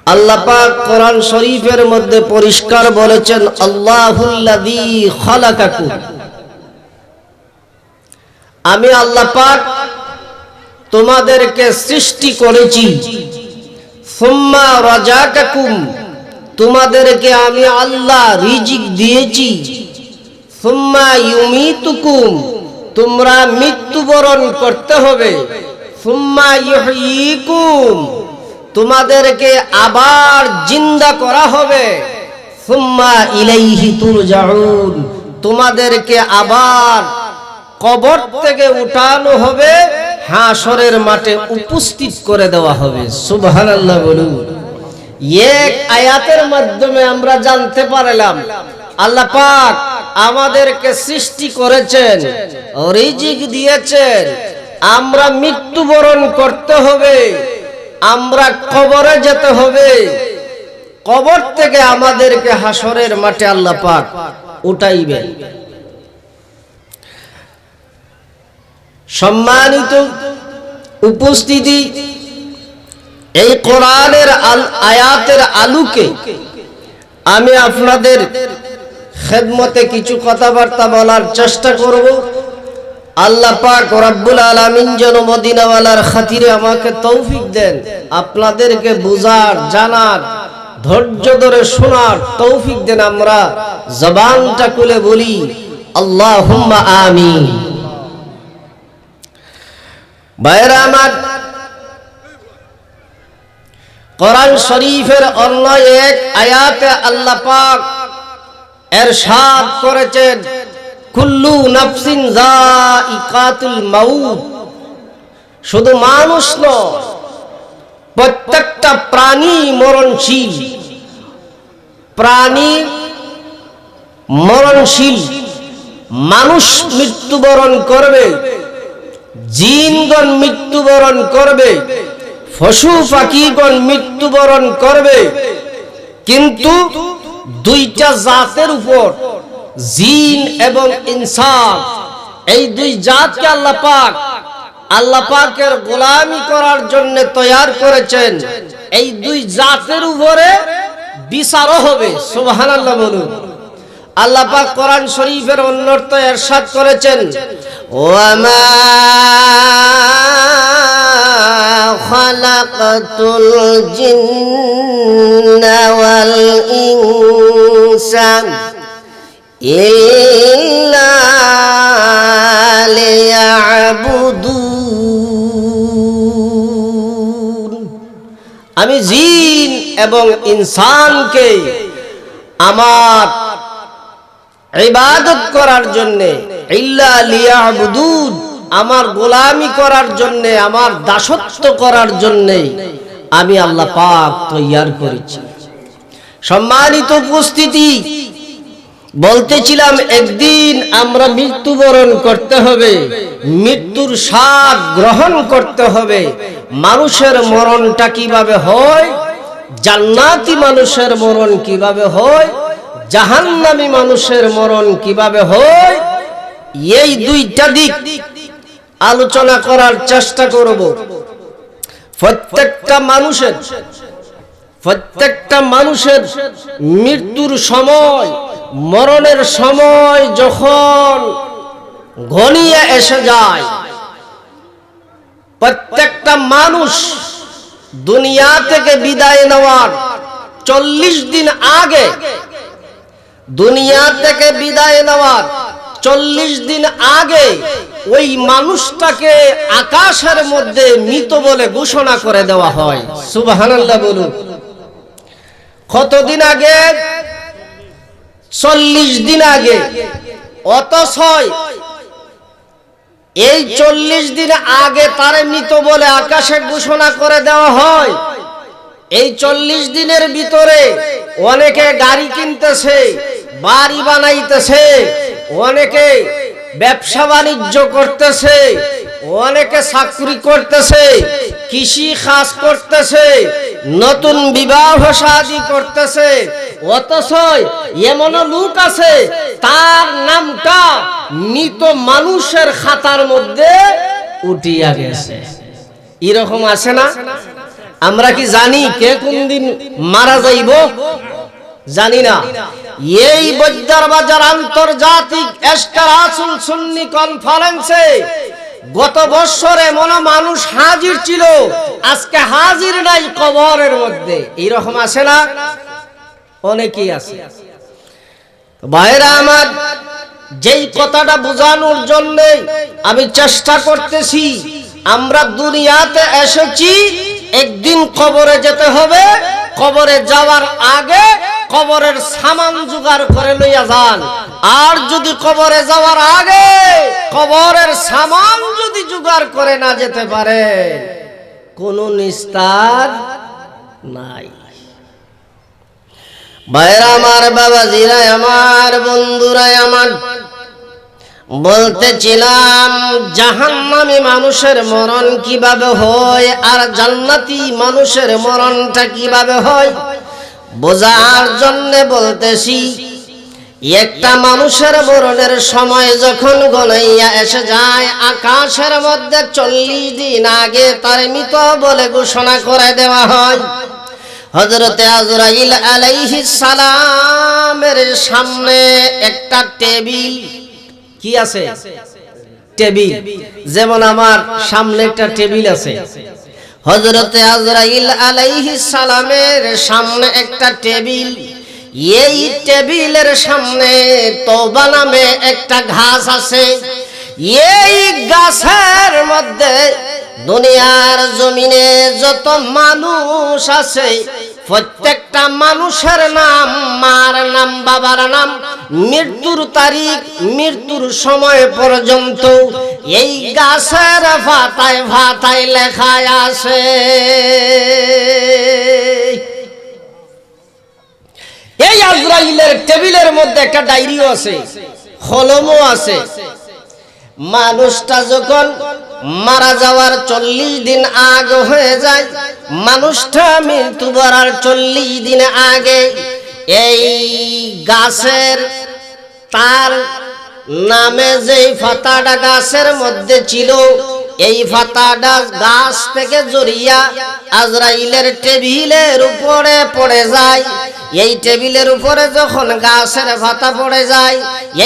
আল্লাহ পাক কোরআন শরীফের মধ্যে পরিষ্কার বলেছেন, আল্লাহুল্লাযী খালাকাকুম, আমি আল্লাহ পাক তোমাদেরকে সৃষ্টি করেছি। সুম্মা রাযাকাকুম, তোমাদেরকে আমি আল্লাহ রিজিক দিয়েছি। সুম্মা ইউমিতুকুম, তোমরা মৃত্যুবরণ করতে হবে। সুম্মা ইহয়িকুম, তোমাদেরকে আবার জিন্দা করা হবে। সুম্মা ইলাইহি তুরজাউন, তোমাদেরকে আবার কবর থেকে উঠানো হবে, হাসরের মাঠে উপস্থিত করে দেওয়া হবে। সুবহানাল্লাহ বলুন। এক আয়াতের মাধ্যমে আমরা জানতে পারলাম আল্লাহ পাক আমাদেরকে সৃষ্টি করেছেন, রিজিক দিয়েছেন, আমরা মৃত্যুবরণ করতে হবে, আমরা কবরে যেতে হবে, কবর থেকে আমাদেরকে হাসরের মাঠে আল্লাহ পাক উঠাইবেন। সম্মানিত উপস্থিতি, এই কোরআনের আয়াতের আলোকে আমি আপনাদের খেদমতে কিছু কথাবার্তা বলার চেষ্টা করব। আল্লাহ পাক রব্বুল আলামিন যেন মদিনাওয়ালার খাতিরে আমাকে তৌফিক দেন, আপনাদেরকে বুঝার, জানার, ধৈর্য ধরে শোনার তৌফিক দেন। আমরা জবানটা খুলে বলি আল্লাহুম্মা আমিন। ভাইরা আমার, কোরআন শরীফের অন্য এক আয়াতে আল্লাহ পাক ইরশাদ করেছেন, কুল্লু নাফসিন যায়িকাতুল মাউত। শুধু মানুষ নয়, প্রত্যেকটা প্রাণী মরণশীল, প্রাণী মরণশীল। মানুষ মৃত্যুবরণ করবে, জিনগণ মৃত্যুবরণ করবে, পশু পাখিগণ মৃত্যুবরণ করবে। কিন্তু দুইটা জাতের উপর, জিন এবং ইনসান, এই দুই জাতকে আল্লাহ পাকের গোলামি করার জন্য তৈয়ার করেছেন। এই দুই জাতের উপরে বিচারও হবে। সুবহানাল্লাহ বলুন। আল্লাহ পাক কোরআন শরীফের অন্যত্র ইরশাদ করেছেন, ওয়ামা খালাকাতুল জিন্না ওয়াল ইনসা ইল্লা লিয়াবুদুন। আমি জিন এবং ইনসানকে আমার ইবাদত করার জন্য, ইল্লা লিয়াবুদুন, আমার গোলামি করার জন্য, আমার দাসত্ব করার জন্য আমি আল্লাহ পাক তৈয়ার করেছি। সম্মানিত উপস্থিতি, বলতেছিলাম একদিন আমরা মৃত্যুবরণ করতে হবে, মৃত্যুর স্বাদ গ্রহণ করতে হবে। মানুষের মরণটা কিভাবে হয়, জান্নাতি মানুষের মরণ কিভাবে হয়, জাহান্নামী মানুষের মরণ কিভাবে হয়, এই দুইটা দিক আলোচনা করার চেষ্টা করব। প্রত্যেকটা মানুষের মৃত্যুর সময়, মরণের সময় যখন ঘনিয়ে এসে যায়, প্রত্যেকটা মানুষ দুনিয়া থেকে বিদায় নেওয়ার 40 দিন আগে, দুনিয়া থেকে বিদায় নেওয়ার 40 দিন আগে ওই মানুষটাকে আকাশের মধ্যে মৃত বলে ঘোষণা করে দেওয়া হয়। সুবহানাল্লাহ বলুন। কতদিন আগে? 40 দিন আগে। অথচ এই 40 দিন আগে তারে মৃত বলে আকাশে ঘোষণা করে দেওয়া হয়। এই 40 দিনের ভিতরে অনেকে গাড়ি কিনতেছে, বাড়ি বানাইতেছে, অনেকে ব্যবসা বাণিজ্য করতেছে, অনেকে চাকরি করতেছে, কৃষি কাজ করতেছে, নতুন বিবাহ শাদী করতেছে। অথচ এমন লোক আছে তার নামটা মৃত মানুষের খাতার মধ্যে উঠিয়া গেছে। এরকম আছে না? আমরা কি জানি কে কোন দিন মারা যাইব? জানি না। এই বৈদ্যার বাজার আন্তর্জাতিক এশকার আসুল সুন্নি কনফারেন্সে গত বছরে মনে মানুষ হাজির ছিল, আজকে হাজির নাই কবরের মধ্যে। এইরকম আছে না? অনেকেই আছে। ভাইরা আমার, যেই কথাটা বোঝানোর জন্য আমি চেষ্টা করতেছি, আমরা দুনিয়াতে এসেছি, একদিন কবরে যেতে হবে। কবরে যাওয়ার আগে কবরের সামান জোগাড় করে লইয়া যান। আর যদি কবরে যাওয়ার আগে কবরের সামান যদি জোগাড় করে না যেতে পারে, কোনো নিস্তার নাই। ভাইরা আমার, বাবাজিরা আমার, বন্ধুরা আমার, বলতেছিলাম জাহান্নামী মানুষের মরণ কিভাবে হয় আর জান্নাতি মানুষের মরণটা কিভাবে হয় বোঝার জন্য বলতেছি। একটা মানুষের মরণের সময় যখন গনাইয়া এসে যায়, আকাশের মধ্যে 40 দিন আগে তার মৃত বলে ঘোষণা করে দেওয়া হয়। হযরতে আজরাইল আলাইহিস সালামের সামনে একটা টেবিল, কি আছে? টেবিল। যেমন আমার সামনে একটা টেবিল আছে, হযরতে আজরাইল আলাইহিস সালামের সামনে একটা টেবিল। এই টেবিলের সামনে তওবা নামে একটা ঘাস আছে। এই গাছের মধ্যে দুনিয়ার জমিনে যত মানুষ আছে, প্রত্যেকটা মানুষের নাম, মার নাম, বাবার নাম, মৃত্যুর তারিখ, মৃত্যুর সময় পর্যন্ত এই গাছের পাতায় পাতায় লেখা আছে। এই আজরাইলের টেবিলের মধ্যে একটা ডায়েরিও আছে, কলমও আছে। মানুষটা যখন মারা যাওয়ার 40 দিন আগে হয়ে যায়, মানুষটা মৃত্যুবরণ 40 দিন আগে এই গাছের তার নামে যেই পাতাটা গাছের মধ্যে ছিল, এই পাতাটা গাছ থেকে জড়িয়া আজরাইলের টেবিলের উপরে পড়ে যায়। এই টেবিলের উপরে যখন গাছের পাতা পড়ে যায়,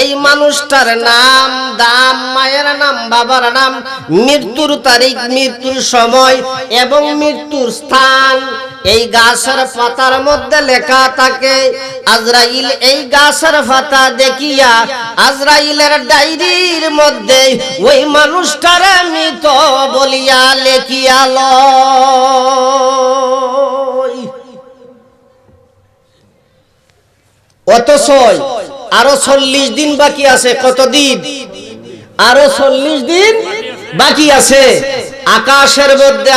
এই মানুষটার নাম, দাম, মায়ের নাম, বাবার নাম, মৃত্যুর তারিখ, মৃত্যুর সময় এবং মৃত্যুর স্থান এই গাছের পাতার মধ্যে লেখা থাকে। আজরাইল এই গাছের পাতা দেখিয়া আজরাইলের ডায়েরির মধ্যে ওই মানুষটার মৃত বলিয়া লেখিয়া লয়। অথচ আরো 40 দিন বাকি আছে। কতদিন? আরো 40 দিন বাকি আছে। আকাশের মধ্যে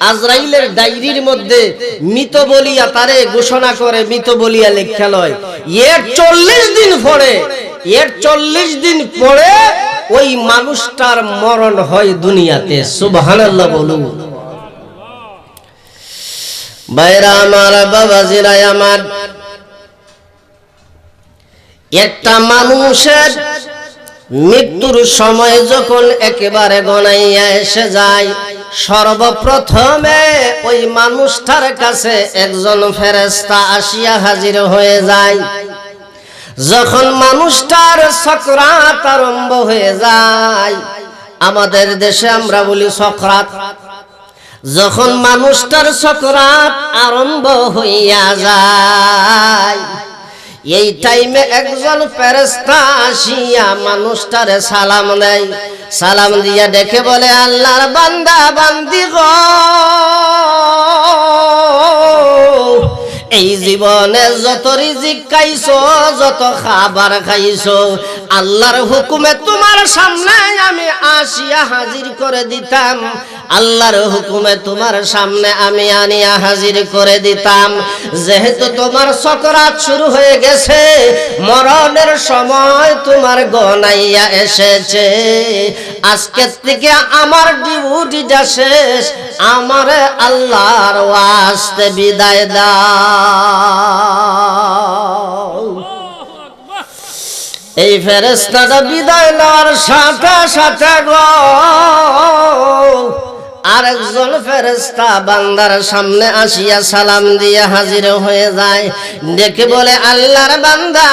আজরাইলের ডায়েরির মধ্যে মৃত বলিয়া তারে ঘোষণা করে, মৃত বলিয়া লেখা লয়। এর 40 দিন পরে ওই মানুষটার মরণ হয় দুনিয়াতে। সুবহানাল্লাহ বলুন। ভাইরা আমার, বাবাজিরা আমার, একটা মানুষের মৃত্যুর সময় যখন একেবারে গনাইয়া এসে যায়, সর্বপ্রথমে ওই মানুষটার কাছে একজন ফেরেশতা আসিয়া হাজির হয়ে যায়। যখন মানুষটার সকরাত আরম্ভ হয়ে যায়, আমাদের দেশে আমরা বলি সকরাত, যখন মানুষটার সকরাত আরম্ভ হইয়া যায়, এই টাইমে একজন ফেরেশতা আসিয়া মানুষটারে সালাম দেয়। সালাম দিয়া দেখে বলে, আল্লাহর বান্দা বান্দি গো, এই জীবনে যত রিজিক খাইছো, যত খাবার খাইছো, আল্লাহর হুকুমে তোমার সামনে আমি আসিয়া হাজির করে দিতাম। আল্লাহর হুকুমে তোমার সামনে আমি আনিয়া হাজির করে দিতাম। যেহেতু তোমার সকরাত শুরু হয়ে গেছে, মরণের সময় তোমার গনাইয়া এসেছে, আজকে থেকে আমার ডিউটিটা শেষ, আমারে আল্লাহর ওয়াস্তে বিদায় দাও। এই ফেরেশতাটা বিদায় নেওয়ার সাথে সাথে গো আরেকজন ফেরেশতা বান্দার সামনে আসিয়া সালাম দিয়ে হাজির হয়ে যায়, ডেকে বলে আল্লাহর বান্দা,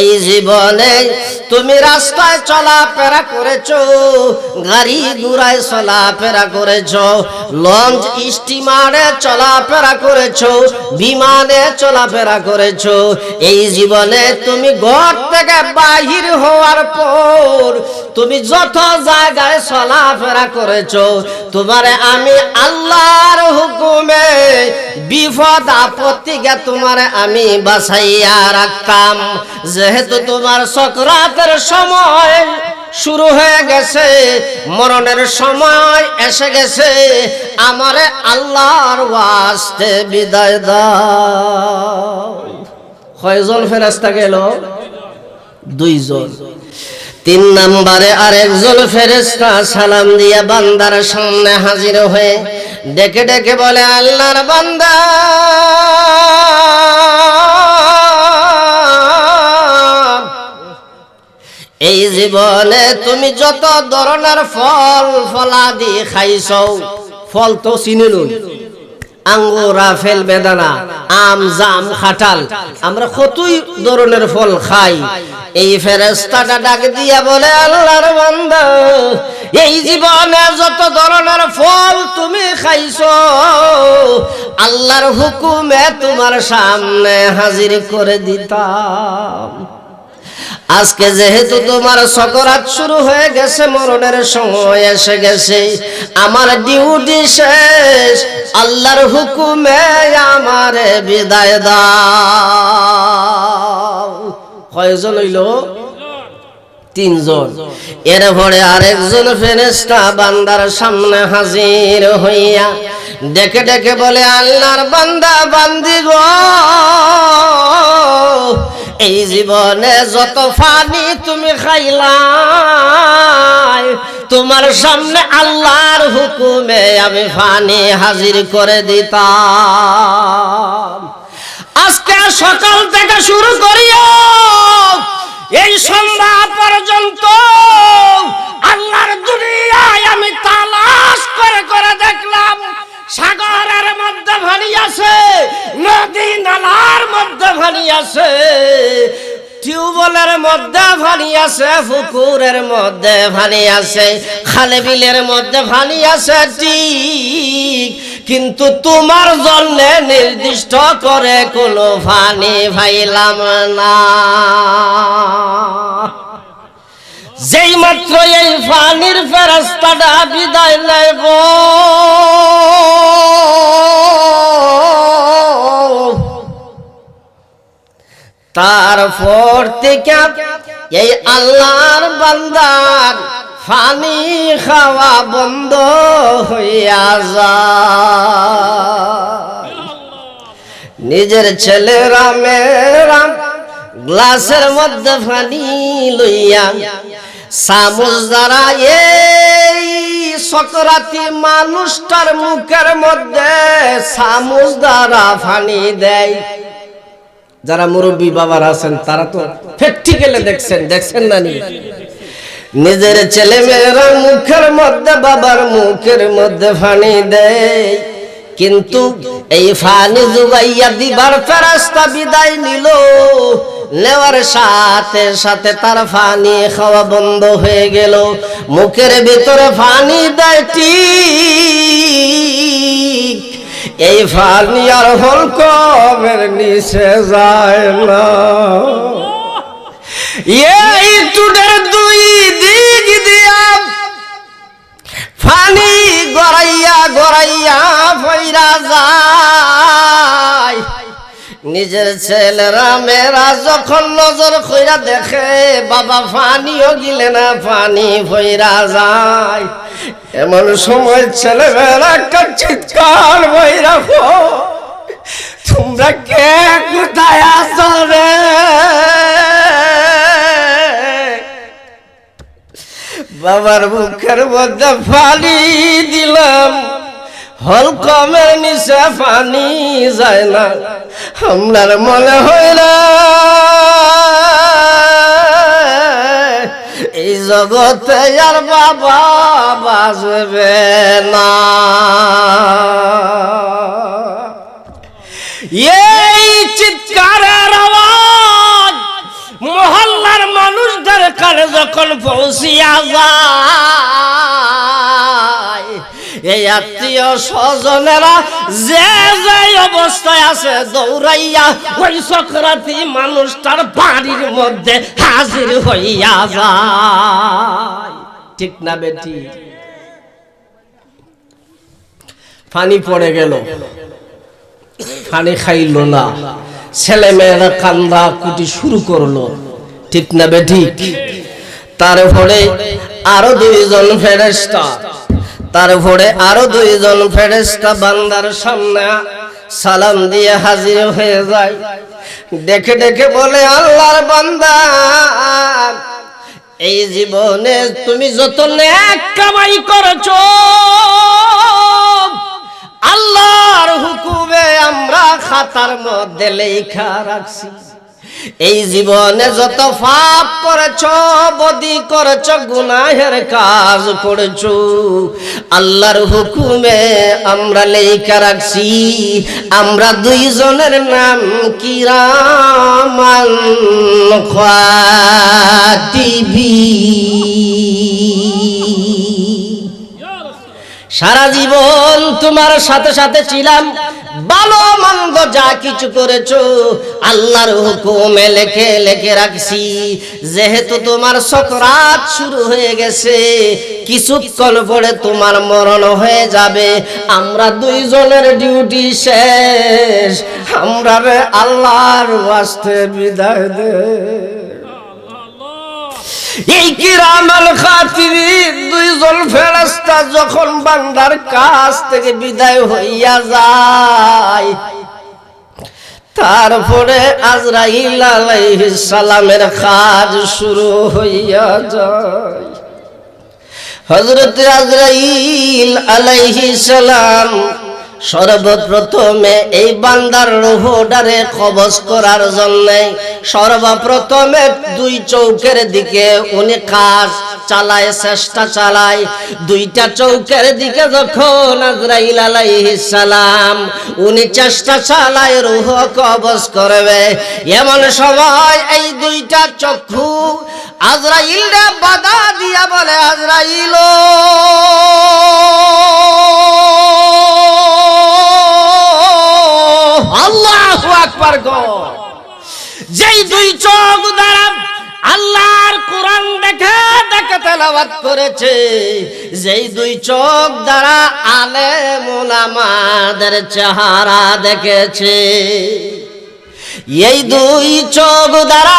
এই জীবনে তুমি রাস্তায় চলাফেরা করেছো, গাড়ি ঘোড়ায় চলাফেরা করেছো, লঞ্চ স্টিমারে চলাফেরা করেছো, বিমানে চলাফেরা করেছো। এই জীবনে তুমি ঘর থেকে বাহির হওয়ার পর তুমি যত জায়গায় চলাফেরা করেছো, তোমারে আমি আল্লাহর হুকুমে বিপদ আপত্তিকে তোমারে আমি বাঁচাইয়া রাখতাম। যেহেতু তোমার সকরাতের সময় শুরু হয়ে গেছে, মরণের সময় এসে গেছে, আমারে আল্লাহর ওয়াস্তে বিদায় দাও। কয়জন ফেরেশতা গেল? 2 জন। 3 নম্বরে আরেকজন ফেরেশতা সালাম দিয়া বান্দার সামনে হাজির হয়ে ডেকে ডেকে বলে আল্লাহর বান্দা, এই জীবনে তুমি যত ধরনের ফল ফলাদি খাইছো, ফল তো চিনিলুন, আঙ্গুর, আপেল, বেদানা, আম, জাম, কাঁঠাল, আমরা কতই ধরনের ফল খাই। এই ফেরেশতাটা ডাক দিয়া বলে আল্লাহর বান্দা, এই জীবনে যত ধরনের ফল তুমি খাইছো, আল্লাহর হুকুমে তোমার সামনে হাজির করে দিতাম। আজকে যেহেতু তোমার সকরাত শুরু হয়ে গেছে, মরণের সময় এসে গেছে, আমার ডিউটি শেষ, আল্লাহর হুকুমে আমারে বিদায় দাও। কয়জন হইল? 3 জন। এরপরে আরেকজন ফেরেশতা বান্দার সামনে হাজির হইয়া ডেকে ডেকে বলে আল্লাহর বান্দা, বান্দি গো, এই জীবনে যত পানি তুমি খাইলাই, তোমার সামনে আল্লাহর হুকুমে আমি পানি হাজির করে দিতাম। আজকে সকাল থেকে শুরু করিও এই সন্ধ্যা পর্যন্ত আল্লাহর দুনিয়ায় আমি তালাশ করে করে দেখলাম, সাগরের মধ্যে পানি আছে, নদী নালার মধ্যে পানি আছে, টিউবওয়েলের মধ্যে পানি আছে, পুকুরের মধ্যে পানি আছে, খালে বিলের মধ্যে পানি আছে, ঠিক, কিন্তু তোমার জন্য নির্দিষ্ট করে কোনো পানি পাইলাম না। যেই মাত্র এই পানির ফেরেশতাটা বিদায় নেব, তারপর থেকে এই আল্লাহর বান্দার পানি খাওয়া বন্ধ হইয়া যায়। নিজের ছেলেরা মেয়েরা গ্লাসের মধ্যে পানি লইয়া চামচ দ্বারা এই সকরাতি মানুষটার মুখের মধ্যে চামচ দ্বারা পানি দেয়। যারা মুরব্বী বাবার আছেন তারা তো প্র্যাকটিক্যালে দেখছেন না? নিজের ছেলে মেয়েরা মুখের মধ্যে, বাবার মুখের মধ্যে পানি দেয়, কিন্তু এই পানি জুগাইয়া দিবার ফেরেশতা বিদায় নিল, নেওয়ার সাথে সাথে তার পানি খাওয়া বন্ধ হয়ে গেল। মুখের ভিতরে পানি দেয় ঠিক, এই পানি আর হলকমের নিচে যায় না। এই টুটের 2 দিক দিয়া পানি গড়াইয়া গড়াইয়া ফইরা যায়। নিজের ছেলেরা মেয়েরা যখন নজর কইরা দেখে বাবা পানিও গিলে না, পানি ফইরা যায়, এমন সময় ছেলেমেয়েরা একটা চিৎকার বইরা, তোমরা কে কোথায় আছো রে? বাবার মুখের মধ্যে পানি দিলাম, হলকমের নিচে পানি যায় না। আমরার মনে হয় না এই জগতে আর বাবা বাজবে না। এই চিৎকারের আওয়াজ মহল্লার মানুষদের কানে যখন পৌঁছিয়া যায়, এই আত্মীয় স্বজনেরা যে যে অবস্থায় আছে দৌড়াইয়া ওই সকরাতি মানুষটার বাড়ির মধ্যে হাজির হইয়া যায়। ঠিক না বেটি? পানি পড়ে গেল, পানি খাইল না, ছেলে মেয়েরা কান্দা কুটি শুরু করলো। ঠিক না বেটি? তারপরে আরো দুইজন ফেরেশতা, তারপরে আরো দুইজন ফেরেশতা বান্দার সামনে সালাম দিয়ে হাজির হয়ে যায়। দেখে দেখে বলে, আল্লাহর বান্দা, এই জীবনে তুমি যত নেক কামাই করেছো আল্লাহর হুকুমে আমরা খাতার মধ্যে লেখা রাখছি। এই জীবনে যত পাপ করেছো, বদি করেছো, গুনাহের কাজ করেছো, আল্লাহর হুকুমে আমরা লেখা রাখছি। আমরা দুইজনের নাম কিরামান কাতিবিন। সারা জীবন তোমার সাথে সাথে ছিলাম, ভালো মন্দ যা কিছু করেছো আল্লাহর হুকুমে লেখে লেখে রাখছি। যেহেতু তোমার সকরাত শুরু হয়ে গেছে, কিছুক্ষণ পরে তোমার মরণ হয়ে যাবে, আমরা দুইজনের ডিউটি শেষ, আমরা আল্লাহর ওয়াস্তে বিদায় দে। এই কিরামাল খাতিবিন দুইজন ফেরেশতা যখন বান্দার কাছ থেকে বিদায় হইয়া যায়, তারপরে আজরাইল আলাইহিস সালামের কাজ শুরু হইয়া যায়। হযরত আজরাইল আলাইহিস সালাম সর্বপ্রথমে এই বান্দার রূহটারে কবজ করার জন্য সর্বপ্রথমে দুই চৌকের দিকে উনি কাজ চালায়, চেষ্টা চালায়। দুইটা চৌকের দিকে যখন আজরাইল আলাইহিস সালাম উনি চেষ্টা চালায় রূহ কবজ করবে, এমন সময় এই দুইটা চক্ষু আজরাইলরে বাধা দিয়া বলে, আজরাইল আল্লাহু আকবার গো। যেই দুই চোখ দ্বারা আল্লাহর কোরআন দেখে দেখে তেলাওয়াত করেছে, যেই দুই চোখ দ্বারা আলেম উলামাদের চেহারা দেখেছে, এই দুই চোখ দ্বারা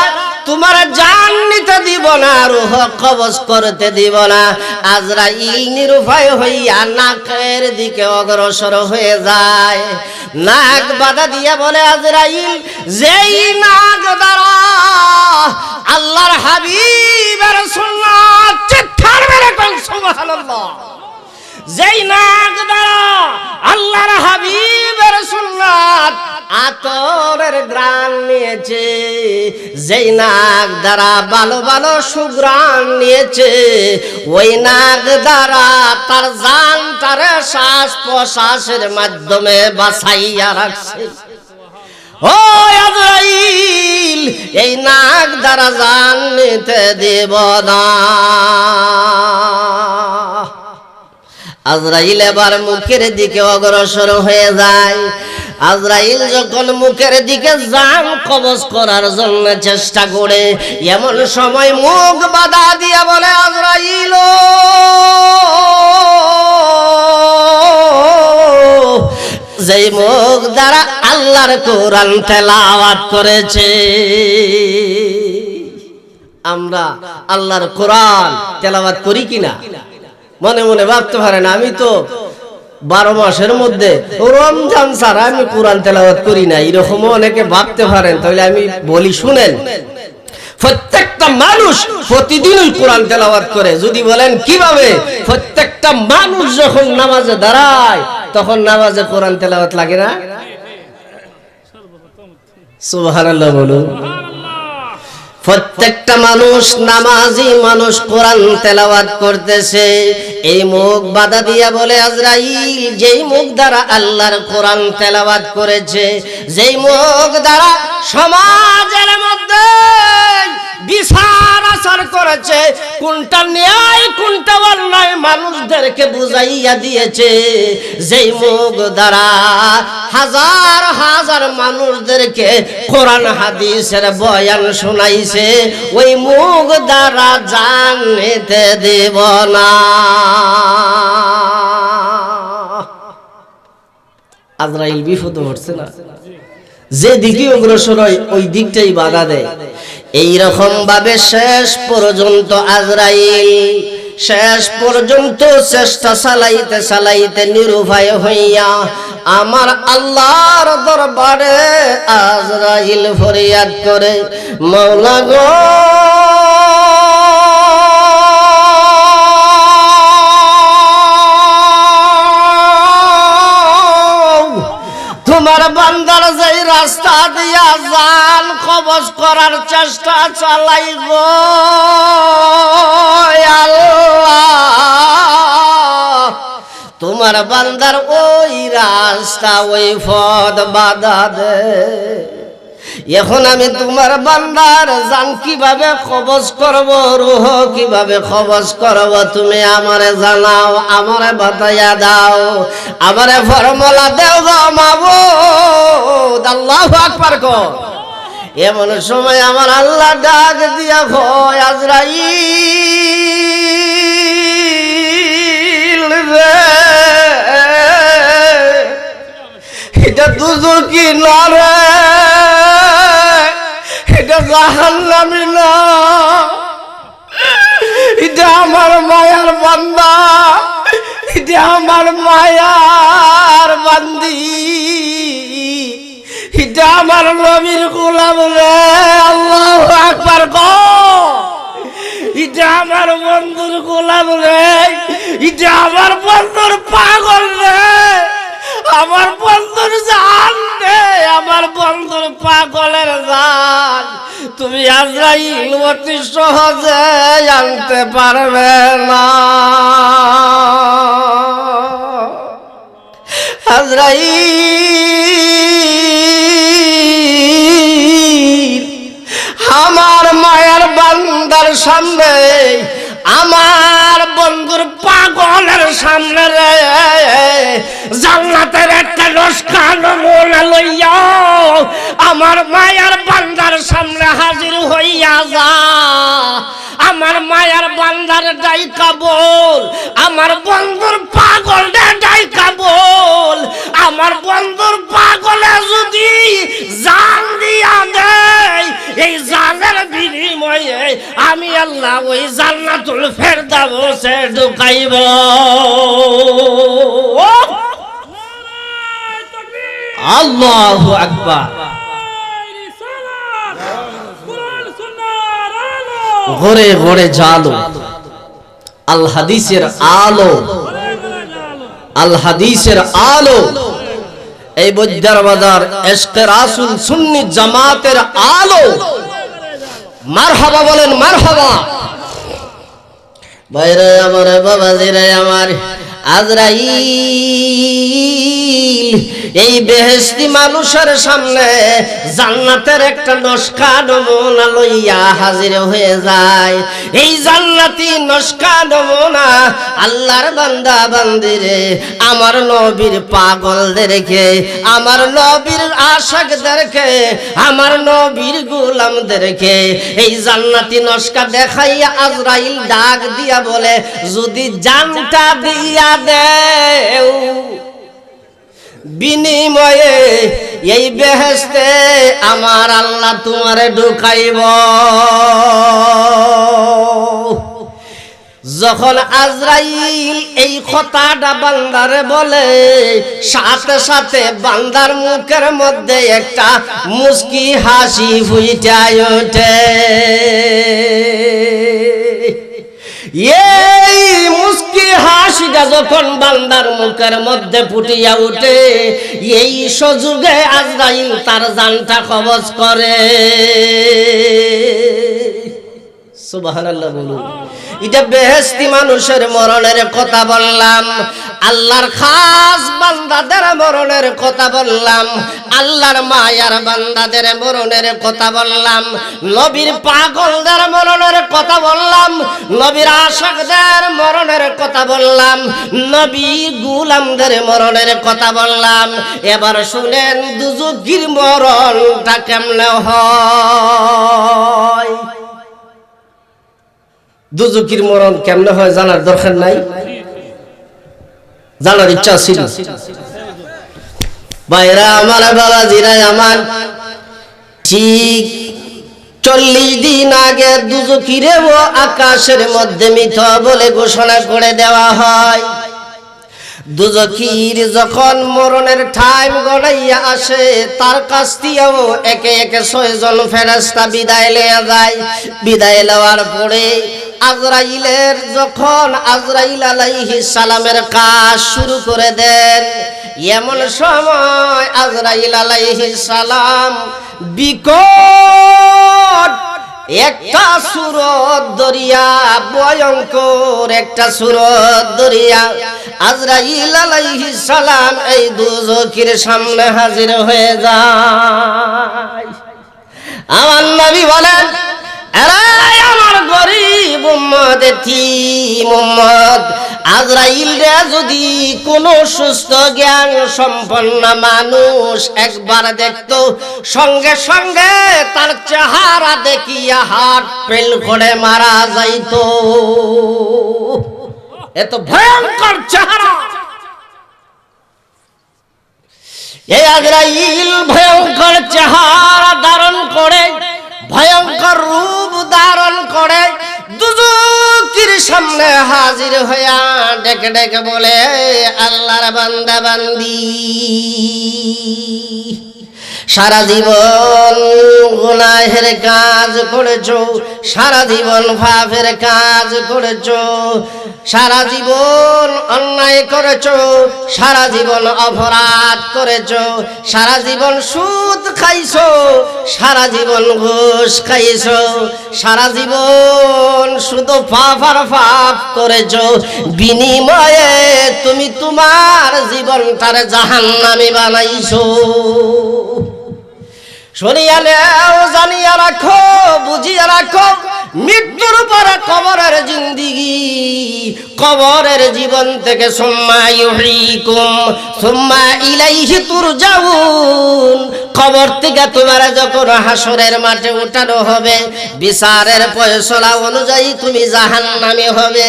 তোমার জান নিতে দিব না, রূহ কবজ করতে দিব না। আজরাইল নিরুপায় হইয়া নাকের দিকে অগ্রসর হয়ে যায়। নাক বাধা দিয়ে বলে, আজরাইল যেই নাক দ্বারা আল্লাহর হাবিবের সুন্নাত, চিৎকার মেরে কোন সুবহানাল্লাহ, যেই নাক দ্বারা আল্লাহর হাবিবের সুন্নাত আতরের ঘ্রাণ নিয়েছে, যেই নাক দ্বারা ভালো ভালো সুঘ্রাণ নিয়েছে, ওই নাক দ্বারা তার জানটারে শ্বাস প্রশ্বাসের মাধ্যমে বাঁচাইয়া রাখছে। ও আজরাইল, এই নাক দ্বারা জান নিতে দেব না। আজরাইল এবার মুখের দিকে অগ্রসর হয়ে যায়। আজরাইল যখন মুখের দিকে জান কবজ করার জন্য চেষ্টা করে, এমন সময় মুখ বাধা দিয়া বলে, আজরাইল যেই মুখ দ্বারা আল্লাহর কোরআন তেলাওয়াত করেছে, আমরা আল্লাহর কোরআন তেলাওয়াত করি কিনা? মনে মনে ভাবতে পারেন, আমি তো 12 মাসের মধ্যে রমজান ছাড়া আমি কোরআন তেলাওয়াত করি না, এরকমও অনেকে ভাবতে পারেন। তাহলে আমি বলি শুনেন, প্রত্যেকটা মানুষ প্রতিদিনই কোরআন তেলাওয়াত করে। যদি বলেন কিভাবে, প্রত্যেকটা মানুষ যখন নামাজে দাঁড়ায় তখন নামাজে কোরআন তেলাওয়াত লাগে না? সুবহানাল্লাহ বলুন। প্রত্যেকটা মানুষ নামাজি মানুষ কোরআন তেলাওয়াত করতেছে, এই মুখ বাধা দিয়া বলে আজরাইল যেই মুখ দ্বারা আল্লাহর কোরআন তেলাওয়াত করেছে, যেই মুখ দ্বারা সমাজের মধ্যে বিচার আচার করেছে, কোনটা ন্যায় কোনটা অন্যায় মানুষদেরকে বুঝাইয়া দিয়েছে, যেই মুখ দ্বারা হাজার হাজার মানুষদেরকে কোরআন হাদিসের বয়ান শোনাইছে, ওই মুখ দ্বারা জানতে দেব না। আজরাইল বিপদে পড়ছে না, যে দিকে অগ্রসর হয় ওই দিকটাই বাধা দেয়। এইরকম ভাবে শেষ পর্যন্ত আজরাইল শেষ পর্যন্ত চেষ্টা চালাইতে চালাইতে নিরুপায় হইয়া আমার আল্লাহর দরবারে আজরাইল ফরিয়াদ করে, মাওলা গো তোমার বান্দার যেই রাস্তা দিয়া জান কবজ করার চেষ্টা চালাই গো আল্লাহ, তোমার বান্দার ওই রাস্তা ওই পথ বাধা দে। এখন আমি তোমার বান্দার জান কিভাবে কবজ করব, রূহ কিভাবে কবজ করব, তুমি আমারে জানাও, আমারে বাতাইয়া দাও, আমারে ফর্মুলা দেও গো মাবুদ। আল্লাহু আকবার কো। এমন সময় আমার আল্লাহ ডাক দিয়া কয়, আজরাইল রে, এটা দুজকি না রে, এটা জাহান্নামী না, এটা আমার মায়ার বান্দা, এটা আমার মায়ার বান্দি, এটা আমার নবীর গোলাম রে। আল্লাহু আকবার গো। এটা আমার বন্ধুর গোলাম রে, এটা আমার বন্ধুর পাগল রে, আমার বন্ধুর জান রে, আমার বন্ধুর পাগলের জান তুমি আজরাইল অতি সহজে আনতে পারবে না। আজরাইল আমার মায়ার বান্দার সামনে, আমার বন্ধুর পাগলের সামনে রে জান্নাতের একটা নস্কা নমুনা লইয়া আমার মায়ার বান্দার সামনে হাজির হইয়া যা। আমার মায়ার বান্দার ডাইকা বল, আমার বন্ধুর পাগল ডাইকা বল, আমার বন্ধুর পাগলে যদি জান দিয়া দেয়, এই জানের বিনিময়ে আমি আল্লাহ ওই জান্নাতুল ফেরদাউসে ঢুকাইব। আল্লাহু আকবার। ঘরে ঘরে জালো, আল হাদিসের আলো, আল হাদিসের আলো, এই বৈদ্যার বাজার ইশকে রাসূল সুন্নি জামাতের আলো। মারহাবা বলেন, মারহাবা। ভাইরে আমার, বাবাজিরে আমার, আজরাইল এই বেহেশতি মানুষের সামনে জান্নাতের একটা নস্কা নমুনা লইয়া হাজির হয়ে যায়। এই জান্নাতি নস্কা নমুনা আল্লাহর বান্দা বান্দিরে, আমার নবীর পাগলদেরকে, আমার নবীর আশিকদেরকে, আমার নবীর গোলামদেরকে এই জান্নাতি নস্কা দেখাইয়া আজরাইল ডাক দিয়া বলে, যদি জানটা দিয়া দেও বিনিময়ে এই বেহেশতে আমার আল্লাহ তোমারে ঢুকাইব। যখন আজরাইল এই কথাটা বান্দারে বলে, সাথে সাথে বান্দার মুখের মধ্যে একটা মুস্কি হাসি ফুইটা ওঠে। এই মুস্কি হাসিটা যখন বান্দার মুখের মধ্যে ফুটিয়া উঠে, এই সুযোগে আজরাইল তার জানটা কবজ করে। সুবহানাল্লাহ বলুন। এটা বেহেশতি মানুষের মরণের কথা বললাম, আল্লাহর খাস বান্দাদের মরণের কথা বললাম, আল্লাহর মায়ার বান্দাদের মরণের কথা বললাম, নবীর পাগলদের মরণের কথা বললাম, নবীর আশিকদের মরণের কথা বললাম, নবীর গোলামদের মরণের কথা বললাম। এবার শুনেন দুজকির মরণটা কেমনে হয়। দুজকির মরণ কেমনে হয় জানার দরকার নাই, জানার ইচ্ছা ছিল। ভাইরা আমার, বাবাজিরা আমার, ঠিক 40 দিন আগে দুজকিরেও আকাশের মধ্যে মৃত বলে ঘোষণা করে দেওয়া হয়। দুজকির যখন মরণের টাইম গড়াইয়া আসে, তার কাছ দিয়েও একে একে 6 জন ফেরেশতা বিদায় লইয়া যায়। বিদায় লওয়ার পরে আজরাইলের যখন আজরাইল আলাইহিস সালামের কাজ শুরু করে দেন, এমন সময় আজরাইল আলাইহিস সালাম বিকট একটা সুরত দরিয়া, ভয়ঙ্কর একটা সুরত দরিয়া, আজরাইল আলাইহিস সালাম এই দুজকির সামনে হাজির হয়ে যায়। আমার নবী বলেন, আরে আমার গরিব উম্মত, এতিম উম্মত, আজরাইল রে যদি কোনো সুস্থ জ্ঞান সম্পন্ন মানুষ একবার দেখতো, সঙ্গে সঙ্গে তার চেহারা দেখিয়া হাত ফেল করে মারা যাইতো। এত ভয়ঙ্কর চেহারা। এই আজরাইল ভয়ঙ্কর চেহারা ধারণ করে, ভয়ঙ্কর রূপ ধারণ করে দুজকির সামনে হাজির হইয়া ডেকে ডেকে বলে, আল্লাহর বান্দা বান্দি, সারা জীবন গুনাহের কাজ করেছো, সারা জীবন পাপের কাজ করেছো, সারা জীবন অন্যায় করেছো, সারা জীবন অপরাধ করেছো, সারা জীবন সুদ খাইছো, সারা জীবন ঘুষ খাইছো, সারা জীবন শুধু পাপ আর পাপ করেছো। বিনিময়ে তুমি তোমার জীবনটারে জাহান্নামী বানাইছো। শুনিয়া নেও, জানিয়া রাখো, বুঝিয়া রাখো, মৃত্যুর পরে কবরের জিন্দিগি, কবরের জীবন থেকে সুম্মা ইউহয়িকুম সুম্মা ইলাইহি তুরজাউন, কবর থেকে তোমার যখন হাসরের মাঠে উঠানো হবে, বিচারের ফয়সালা অনুযায়ী তুমি জাহান্নামী হবে।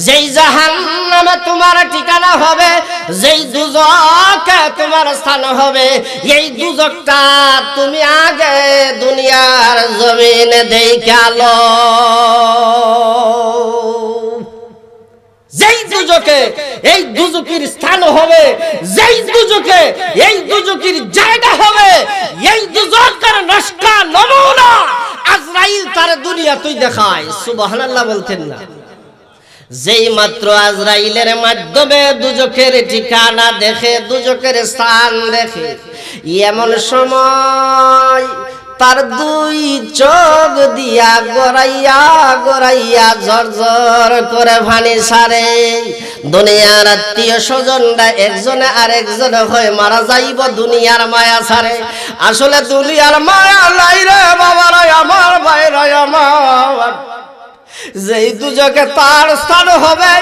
যেই জাহান্নামে তোমার ঠিকানা হবে, যেই দুজকে তোমার স্থান হবে, এই দুজকটা তুমি আগে দুনিয়ার জমিনে দেখা লো। যেই দুজকে এই দুজকির স্থান হবে, যেই দুজকে এই দুজকির জায়গা হবে, এই দুজকের নস্কা নমুনা আজরাইল তার দুনিয়াতেই দেখায়। সুবহানাল্লাহ বলতেন না? যেই মাত্র আজরাইলের মাধ্যমে দুজকের ঠিকানা দেখে, দুজকের স্থান দেখে, এমন সময় তার 2 চোখ দিয়া গড়াইয়া গড়াইয়া ঝরঝর করে পানি ছাড়ে। দুনিয়ার আত্মীয় স্বজনরা একজনে আরেকজনে হয়ে মারা যাইব, দুনিয়ার মায়া ছাড়ে। আসলে দুনিয়ার মায়া নাই রে বাবারা আমার, ভাইরা আমার। যেই দুজকে তার স্থান হবে,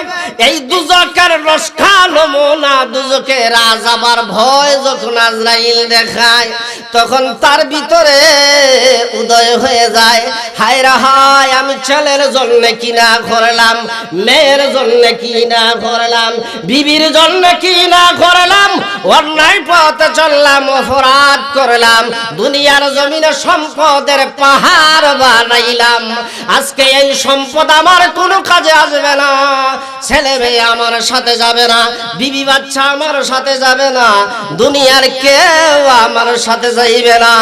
এই দুজকের নস্কা নমুনা, দুজকের আযাবার ভয় যখন আজরাইল দেখায়, তখন তার ভিতরে উদয় হয়ে যায়, হায় রে হায়, আমি ছেলের জন্য কি না করলাম, মেয়ের জন্য কি না করলাম, বিবির জন্য কি না করলাম, অন্যায় পথে চললাম, অপরাধ করলাম, দুনিয়ার জমিনে সম্পদের পাহাড় বানাইলাম। আজকে এই সম্পদ আমার কোনো কাজে আসবে না, ছেলে মেয়ে আমার সাথে যাবে না, বিবি বাচ্চা আমার সাথে যাবে না, দুনিয়ার কেউ আমার সাথে যাইবে না।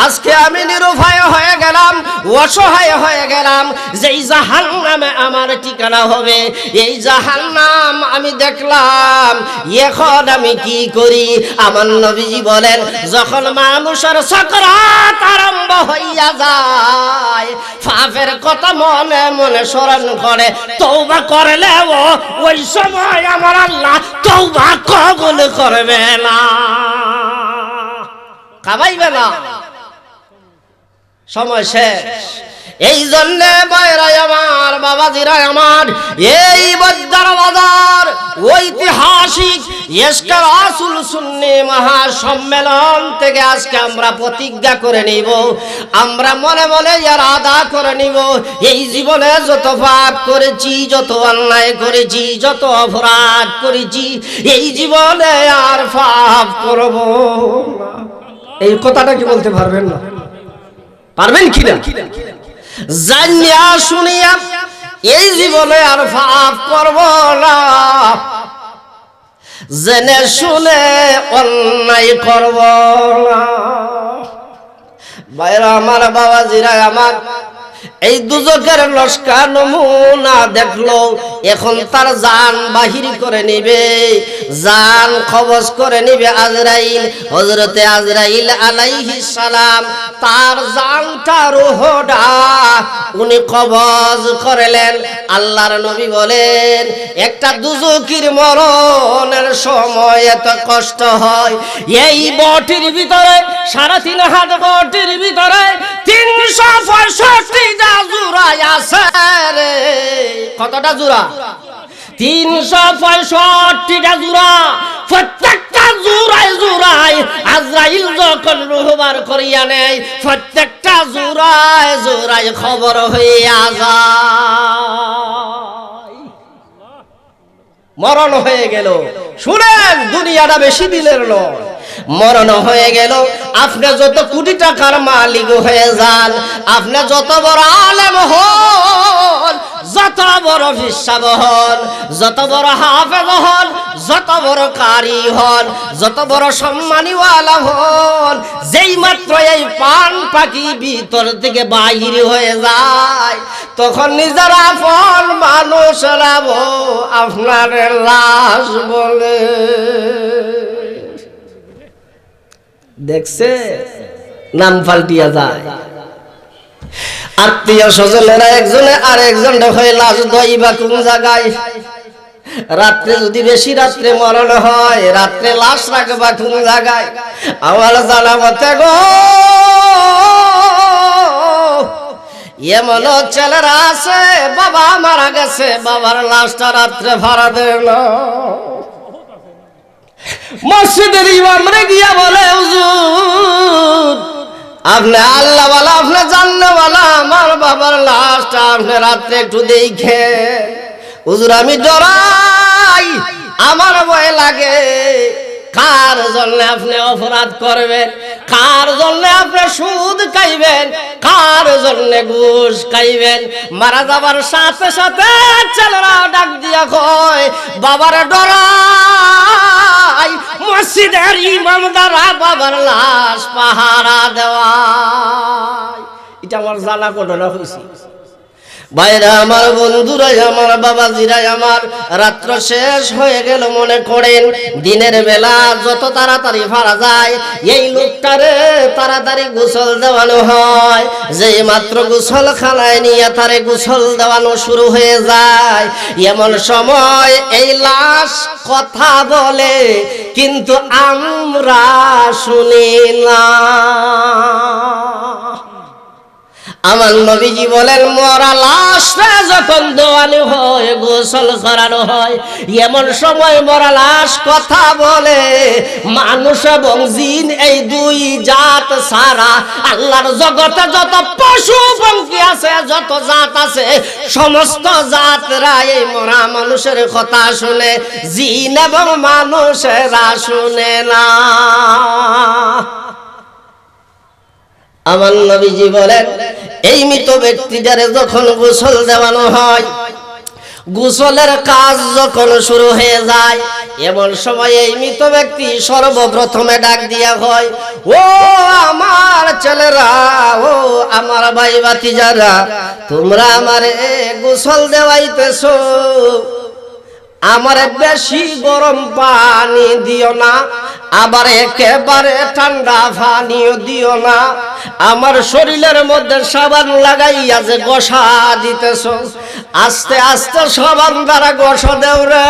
আজকে আমি নিরুপায় হয়ে গেলাম, অসহায় হয়ে গেলাম। যেই জাহান্নামে আমার ঠিকানা হবে, এই জাহান্নাম আমি দেখলাম। এখন আমি কি করি? আমার নবীজি বলেন, যখন মানুষের সাকরাত আরম্ভ হইয়া যায়, পাপের কথা মনে মনে স্মরণ করে, তওবা করলে ওই সময় আমার আল্লাহ তওবা কবুল করবে না, কামাইবে না, সময় শেষ। এই জন্য ভাইরাই আমার, বাবাজিরা আমার, এই বদ্দার বাজার ঐতিহাসিক ইশকে রাসূল সুন্নি মহাসম্মেলন থেকে আজকে আমরা প্রতিজ্ঞা করে নিব, আমরা মনে মনে ইরাদা করে নিব, এই জীবনে যত পাপ করেছি, যত অন্যায় করেছি, যত অপরাধ করেছি, এই জীবনে আর পাপ করব না। এই কথাটা কি বলতে পারবেন না? পারবেন কিনা? জানিয়া শুনিয়া এই জীবনে আর পাপ করব না, জেনে শুনে অন্যায় করব না। ভাইরা আমার, বাবাজিরা আমার, এই দুজকের লস্কর নমুনা দেখলো, এখন তার জান বাহির করে নিবে, জান কবজ করে নিবে আজরাইল। হযরতে আজরাইল আলাইহিস সালাম তার জানটা, রূহটা উনি কবজ করলেন। আল্লাহর নবী বলেন, একটা দুজকির মরণের সময় এত কষ্ট হয়, এই বটির ভিতরে 3.5 হাত বটির ভিতরে 365 জুরাই আছে রে। কতটা জুরা? 365টা জুরা। প্রত্যেকটা জুরায় জুরায় আজরাইল যখন রূহ বার করিয়া নেয়, প্রত্যেকটা জুরায় জুরায় খবর হইয়া যায়, মরণ হয়ে গেল। শুনেন, দুনিয়াটা বেশি দিনের নয়। মরণ হয়ে গেল, আপনি যত কোটি টাকার মালিক হয়ে যান, আপনি যত বড় আলেম হন, যত বড় বিশ্বাস হন, যত বড় হাফেজ হন, যত বড় কারি হন, যত বড় সম্মানীওয়ালা হন, যেই মাত্র এই পান পাখি ভিতর থেকে বাহির হয়ে যায়, তখন নিজের আপন মানুষরা আপনার লাশ বলে। দেখছে, নাম পাল্টিয়া যায়। আত্মীয় স্বজনেরা একজনে আর একজন হয়ে লাশ দইবা কোন জায়গায়? রাত্রে যদি বেশি রাত্রে মরণ হয়, রাত্রে লাশ রাখবা কোন জায়গায়? আমার জানা মতে গো, এমন ছেলেরা আছে, বাবা মারা গেছে, বাবার লাশটা রাত্রে ভাড়া দেয় না। মসজিদের ইমামরে গিয়া বলে, হুজুর আপনি আল্লাহওয়ালা, আপনি জান্নাতওয়ালা, আমার বাবার লাশটা আপনি রাত্রে একটু দেখেন। হুজুর আমি ডরাই, আমার ভয় লাগে। কার জন্য আপনি অপরাধ করবেন? কার জন্য আপনি সুদ খাইবেন? কার জন্য ঘুষ খাইবেন? মারা যাবার সাথে সাথে ছেলেরা ডাক দিয়া কয়, বাবার ডরাই, মসজিদের ইমাম দ্বারা বাবার লাশ পাহারা দেওয়া। এটা আমার জানা ঘটনা হয়েছে। ভাইরা আমার, বন্ধুরাই আমার, বাবাজিরাই আমার, রাত্র শেষ হয়ে গেল। মনে করেন দিনের বেলা যত তাড়াতাড়ি পারা যায় এই লোকটারে তাড়াতাড়ি গোসল দেওয়ানো হয়। যেই মাত্র গোসল খানায় নিয়ে তারে গোসল দেওয়ানো শুরু হয়ে যায়, এমন সময় এই লাশ কথা বলে, কিন্তু আমরা শুনি না। আমার নবীজি বলেন, মরা লাশটা যখন দোয়ানো হয়, গোসল করানো হয়, এমন সময় মরা লাশ কথা বলে। মানুষ এবং জিন এই দুই জাত ছাড়া আল্লাহর জগতে যত পশু পঙ্খী আছে, যত জাত আছে, সমস্ত জাতরা এই মরা মানুষের কথা শুনে, জিন এবং মানুষেরা শুনে না। আমার নবীজি বলেন, এই মৃত ব্যক্তিটারে যখন গোসল দেওয়ানো হয়, গোসলের কাজ যখন শুরু হয়ে যায়, এমন সময় এই মৃত ব্যক্তি সর্বপ্রথমে ডাক দিয়া হয়, ও আমার ছেলেরা, ও আমার ভাই ভাতিজারা, তোমরা আমারে গোসল দেওয়াইতেছো, আমার বেশি গরম পানি দিও না, আবার একেবারে ঠান্ডা পানিও দিও না। আমার শরীরের মধ্যে সাবান লাগাইয়া যে গোসা দিতেছ, আস্তে আস্তে সাবান দ্বারা গোসা দেও রে।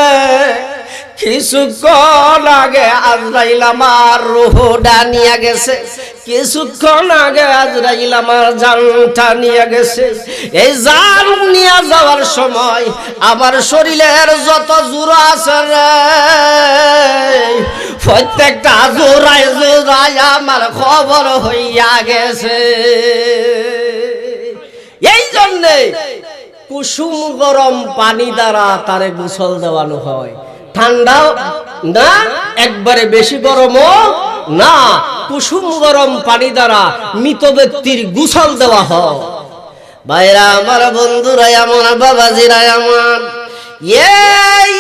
কিছুক্ষণ আগে আজরাইল আমার রূহটা নিয়ে গেছে, কিছুক্ষণ আগে আজরাইল আমার জানটা নিয়ে গেছে। এই জান নিয়ে যাওয়ার সময় আমার শরীরের যত জোড়া আছে রে, প্রত্যেকটা জোড়ায় জোড়ায় আমার খবর হইয়া গেছে। এই জন্যে কুসুম গরম পানি দ্বারা তারে গোসল দেওয়ানো হয়, ঠান্ডাও না একবারে বেশি গরমও না, কুসুম গরম পানি দ্বারা মৃত ব্যক্তির গোসল দেওয়া হয়। ভাইরা আমার, বন্ধুরা আমার, বাবাজিরা আমার, এই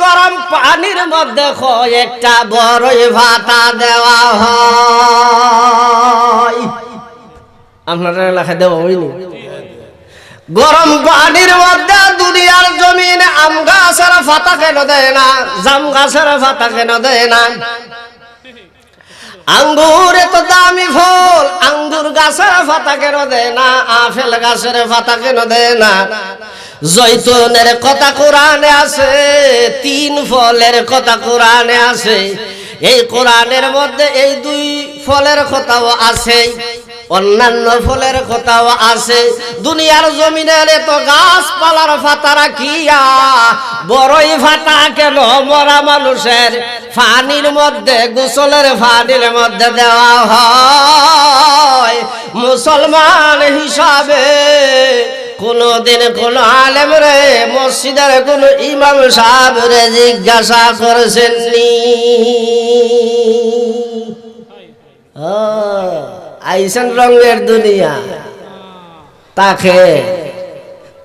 গরম পানির মধ্যে একটা বড়ই ভাতা দেওয়া হয়। আপনারা এলাকায় দেওয়া হয়নি? গরম পানির মধ্যে দুনিয়ার জমিন আম গাছের পাতা কেন দেয় না, জাম গাছের পাতা কেন দেয় না? আঙ্গুর এত দামি ফল, আঙ্গুর গাছের পাতা কেন দেয় না? আপেল গাছের পাতা কেন দেয় না? জৈতুনের কথা কোরআনে আছে, 3 ফলের কথা কোরআনে আছে। এই কোরআনের মধ্যে এই 2 ফলের কথাও আছে, অন্যান্য ফলের কথাও আছে। দুনিয়ার জমিনের এত গাছপালার পাতা রাখিয়া বড়ই ফাটা কেন মরা মানুষের পানির মধ্যে, গোসলের পানির মধ্যে দেওয়া হয়? মুসলমান হিসাবে কোনদিন কোন আলেম রে, মসজিদের কোন ইমাম সাহেব রে জিজ্ঞাসা করেছেননি? আইসেন রঙের দুনিয়া তাকে,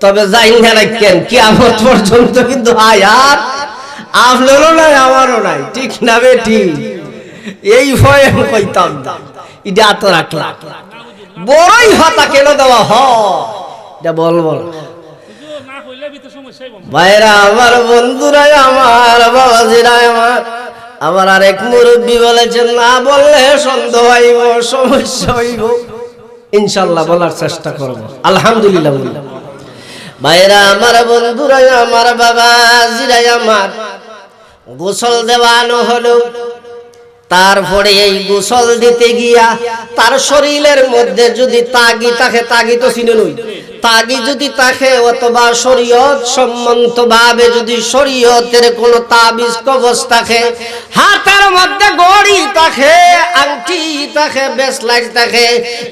তবে যাই না রাখেন কিয়ামত পর্যন্ত কিন্তু আয়াত আপনারও নাই আমারও নাই, ঠিক না বেটি? এই ভয়ে কইতাম না, এটা তো রাখলাম। বড়ই হাতা কেন দেওয়া হয় এটা বলবো না। ভাইরা আমার, বন্ধুরা আমার, বাবাজিরা আমার, আবার আরেক মুরব্বী বলেছেন না বললে সন্দেহ হইব, সমস্যা হইব। ইনশাল্লাহ বলার চেষ্টা করব, আলহামদুলিল্লাহ। ভাইরা আমার, বন্ধুরা আমার, বাবাজিরা আমার, গোসল দেওয়ানো হলো। তারপরে এই গোসল দিতে গিয়া তার শরীরের মধ্যে যদি তাগি থাকে, তাগি তো চিনে নই, তাগি যদি থাকে অথবা শরীয়ত সম্মত ভাবে যদি শরীয়তের কোন তাবিজ কবজ থাকে, হাতের মধ্যে ঘড়ি থাকে, আংটি থাকে, ব্রেসলেট থাকে,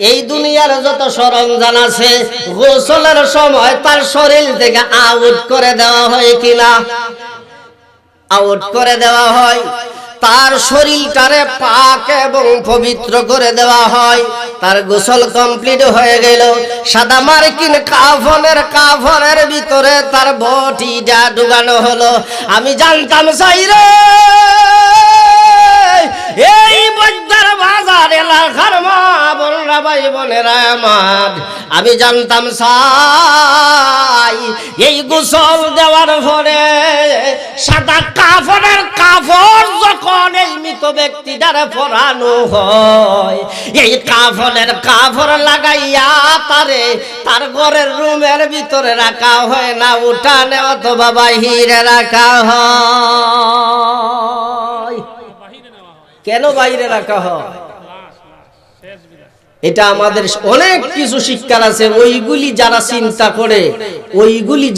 এই দুনিয়ার যত সরঞ্জাম আছে, গোসলের সময় তার শরীর থেকে আউট করে দেওয়া হয় কিনা? আউট করে দেওয়া হয়। তার শরীরটারে পাক এবং পবিত্র করে দেওয়া হয়। তার গোসল কমপ্লিট হয়ে গেল, সাদা মার্কিন কাফনের ভিতরে তার বডিটা ঢুকানো হলো। আমি জানতাম চাইরে এই বৈদ্যার বাজার এলাকার মা বোনরা, ভাই বোনেরা আমার, আমি জানতাম চাই এই গোসল দেওয়ার পরে সাদা কাফনের কাপড় যখন এই মৃত ব্যক্তিটারে পরানো হয়, এই কাফনের কাপড় লাগাইয়া তারে তার ঘরের রুমের ভিতরে রাখা হয় না, উঠানে অথবা বাহিরে রাখা হয়। কেন বাইরে রাখা হয়? এটা আমাদের অনেক কিছু শিক্ষার আছে। ওইগুলি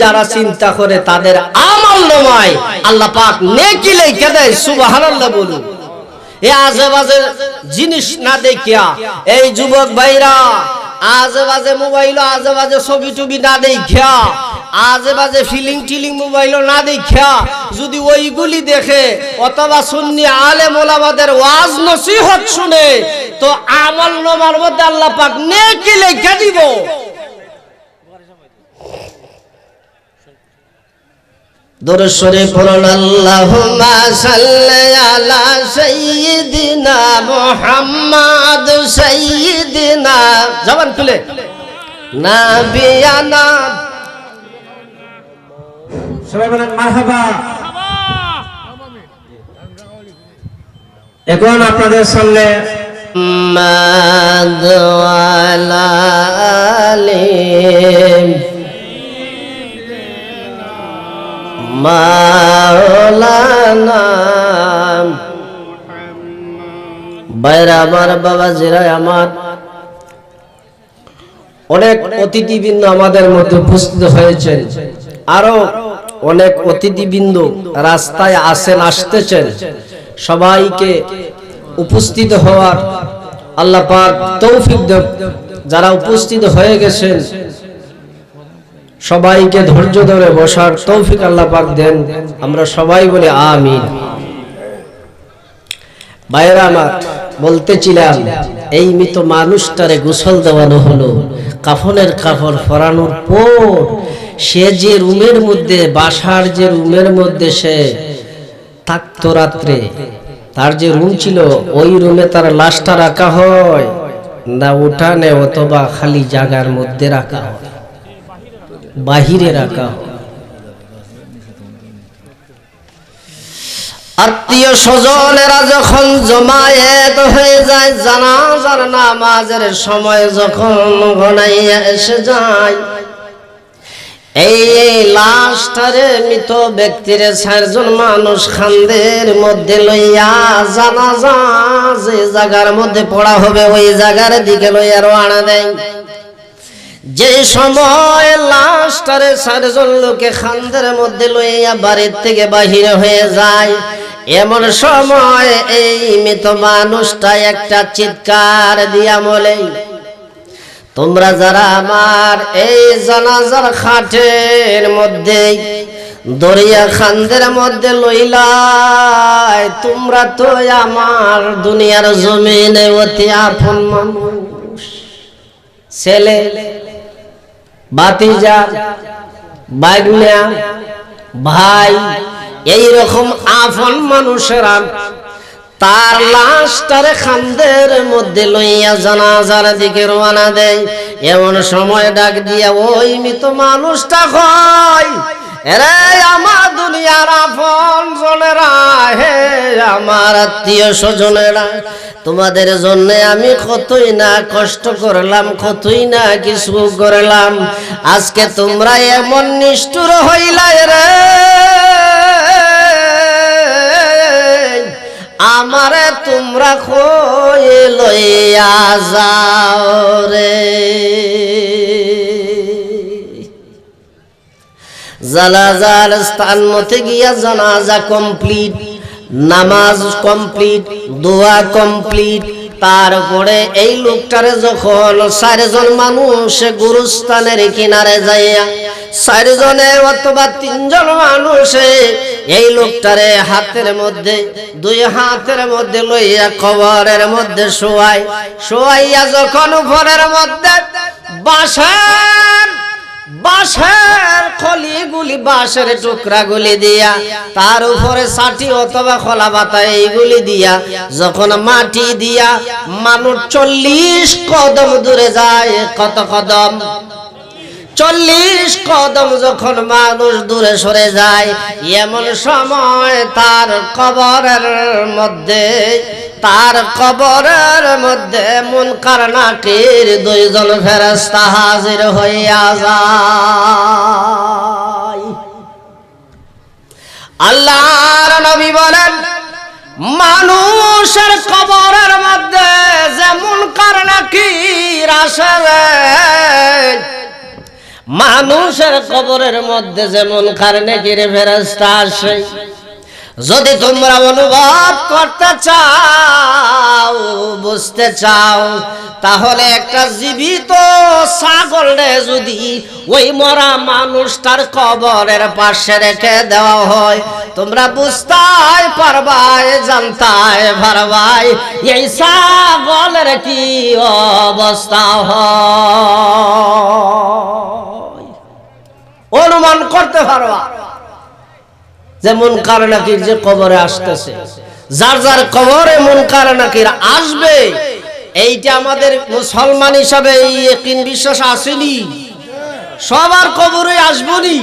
যারা চিন্তা করে তাদের আমল নামায় আল্লাহ পাক নেকি লিখে দেয়। সুবহানাল্লাহ বলুন। এই আজেবাজে জিনিস না দেখিয়া এই যুবক ভাইরা আজেবাজে মোবাইল, আজেবাজে ছবি টবি না দেখিয়া, আজেবাজে ফিলিং মোবাইল না দেখিয়া যদি ওইগুলি দেখে অথবা সুন্নি আলেম ওলামাদের ওয়াজ নসিহত শুনে, তো আমল নামার মধ্যে আল্লাহ পাক নেকি লিখে দিব। দরুদ শরীফ পড়ুন আল্লাহুম্মা সাল্লি আলা সাইয়্যিদিনা মুহাম্মদ সাইয়্যিদিনা জবান খুলে নাবিয়ানা সবাই বলেন মারহাবা। এখন আপনাদের সামনে মাওলানা বাইরা আমার বাবাজিরা আমার অনেক অতিথিবৃন্দ আমাদের মধ্যে উপস্থিত হয়েছেন, আরো অনেক অতিথিবৃন্দ রাস্তায় আসেন আসতেছেন। সবাইকে উপস্থিত হওয়ার আল্লাহ পাক তৌফিক দেন। যারা উপস্থিত হয়ে গেছেন সবাইকে ধৈর্য ধরে বসার তৌফিক আল্লাহ পাক দেন। আমরা সবাই বলি আমিন। ভাইরা আমার, বলতেছিলাম এই মৃত মানুষটারে গোসল দেওয়ানো হলো, কাফনের কাপড় পরানোর পর সে যে রুমের মধ্যে, বাসার যে রুমের মধ্যে সে থাকতো রাত্রে, তার যে রুম ছিল ওই রুমে তার লাশটা রাখা হয় না উঠানে অথবা খালি জায়গার মধ্যে রাখা হয়, বাহিরে রাখা হয়। আত্মীয় স্বজনেরা যখন জমায়েত হয়ে যায়, জানাজার নামাজের সময় যখন ঘনাইয়া এসে যায়, এই লাশটারে মৃত ব্যক্তির 4 জন মানুষ খান্দের মধ্যে লইয়া জানাজা যে জায়গার মধ্যে পড়া হবে ওই জায়গার দিকে লইয়া রওনা দেয়। যে সময় লাশটারে 4 জন লোকে খান্দের মধ্যে লইয়া বাড়ির থেকে বাহির হয়ে যায়, এমন সময় এই মৃত মানুষটা একটা চিৎকার দিয়া বলে, তোমরা যারা আমার এই জানাজার খাটের মধ্যে দরিয়া খান্দের মধ্যে লইলাই, তোমরা তো আমার দুনিয়ার জমিনে অতি আপন মানুষ, ছেলে ভাতিজা ভাগ্না ভাই, এই রকম আপন মানুষেরা তার লাশটারে খান্দের মধ্যে লইয়া জানাজার দিকে রওনা দেয়। এমন সময় ডাক দিয়া ওই মৃত মানুষটা কয়, এরে আমার দুনিয়ার আপন জনেরা, হে আমার আত্মীয় স্বজনেরা, তোমাদের জন্য আমি কতই না কষ্ট করলাম, কতই না কিছু করলাম, আজকে তোমরা এমন নিষ্ঠুর হইলা রে, আমারে তোমরা কই লইয়া যাও রে। জানাজার স্থান মতে গিয়া জানাজা কমপ্লিট, নামাজ কমপ্লিট, দোয়া কমপ্লিট। তারপরে এই লোকটারে যখন 4 জন মানুষ গুরুস্থানের কিনারে যাইয়া, 4 জনে অথবা 3 জন মানুষে এই লোকটারে হাতের মধ্যে, 2 হাতের মধ্যে লইয়া কবরের মধ্যে শোয়াইয়া যখন উপরের মধ্যে বাঁশের খলিগুলি, বাঁশের টুকরাগুলি দিয়া, তার উপরে ছাটি অথবা খোলা পাতা এইগুলি দিয়া যখন মাটি দিয়া মানুষ 40 কদম দূরে যায়, কত কদম? 40 কদম যখন মানুষ দূরে সরে যায়, এমন সময় তার কবরের মধ্যে মুনকার নাকির 2 জন ফেরেশতা হাজির হইয়া যায়। আল্লাহর নবী বলেন, মানুষের কবরের মধ্যে যে মুনকার নাকির আসে, মানুষের কবরের মধ্যে যেমন মুনকার ফেরেশতা আসে, যদি তোমরা অনুভব করতে চাও, বুঝতে চাও, তাহলে একটা জীবিত ছাগলরে যদি ওই মরা মানুষটার কবরের পাশে রেখে দেওয়া হয়, তোমরা বুঝতে পারবাই, জানতে পারবাই এই ছাগলের কি অবস্থা হয়, অনুমান করতে পারবা। যে মুনকার নাকির যে কবরে আসতেছে, যার যার কবরে মুনকার নাকির আসবে, এইটা আমাদের মুসলমান হিসাবে এই ইয়াকিন বিশ্বাস আসেনি। সবার কবরে আসবনি।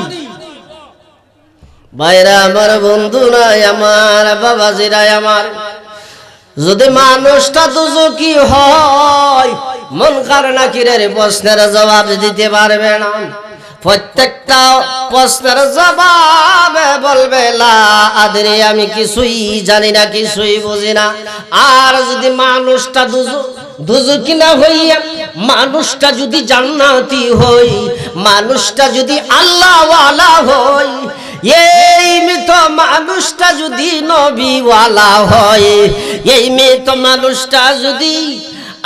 ভাইরা আমার, বন্ধুরাই আমার, বাবাজিরাই আমার, যদি মানুষটা দুজকি হয় মুনকার নাকিরের প্রশ্নের জবাব দিতে পারবে না। প্রত্যেকটা প্রশ্নের জবাবে বলবে লা আদরি, আমি কিছুই জানি না, কিছুই বুঝি না। আর যদি মানুষটা দুজকি না হইয়া মানুষটা যদি জান্নাতি হই, মানুষটা যদি আল্লাহওয়ালা হই, এই মৃত মানুষটা যদি নবীওয়ালা হয়, এই মৃত মানুষটা যদি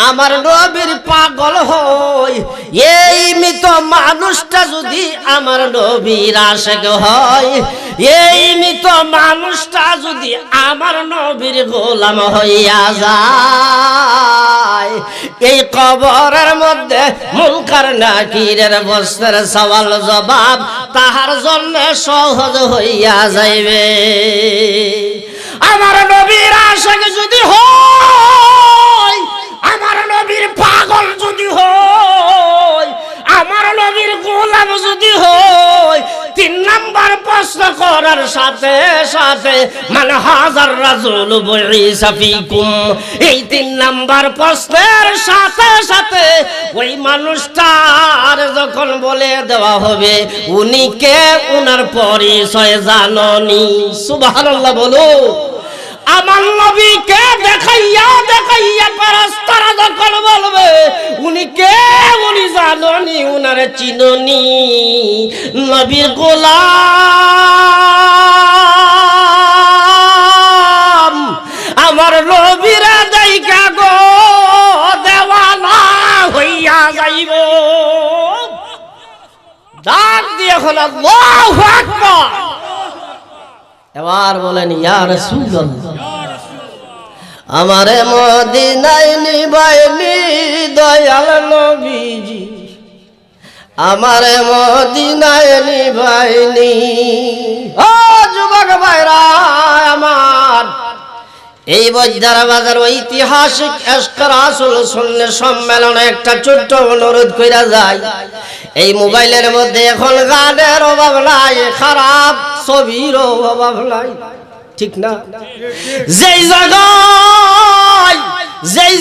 আমার নবীর পাগল হয়, এই মৃত মানুষটা যদি আমার নবীর আশিক হয়, এই মৃত মানুষটা যদি আমার নবীর গোলাম হইয়া যায়, এই কবরের মধ্যে মুনকার নাকিরের প্রশ্নের সওয়াল জবাব তাহার জন্য সহজ হইয়া যাইবে। আমার নবীর আশিক যদি হয়, আমার নবীর পাগল যদি হয়, আমার নবীর গোলাম যদি হয়, 3 নাম্বার প্রশ্ন করার সাথে সাথে মান হাজার রাজুল বুইসা ফিকুম, এই 3 নাম্বার প্রশ্নের সাথে সাথে ওই মানুষটার যখন বলে দেওয়া হবে উনি কে, উনার পরিচয় জাননি। সুবহানাল্লাহ বলো। আমার নবীকে দেখাইয়া দেখাইয়া ফেরেশতারা যখন বলবে উনি কে, উনি জাননি, উনারে চিননি, নবীর গোলাম আমার নবীরা দেখা গো দেওয়ানা হইয়া যাইব। ডাক দিয়ে এখন আল্লাহু আকবার। এবার বলেন ইয়া রাসূলুল্লাহ, আমারে মদিনায় নিবাইনি দয়াল নবীজি, আমারে মদিনায় নিবাইনি। ও যুবক ভাইরা আমার, এই বৈদ্যারা বাজার ঐতিহাসিক ইশক রাসূল সুন্নে সম্মেলনে একটা ছোট্ট অনুরোধ কইরা যায়। এই মোবাইলের মধ্যে এখন গানের অভাব নাই, খারাপ ছবির অভাব নাই, ঠিক না? যেই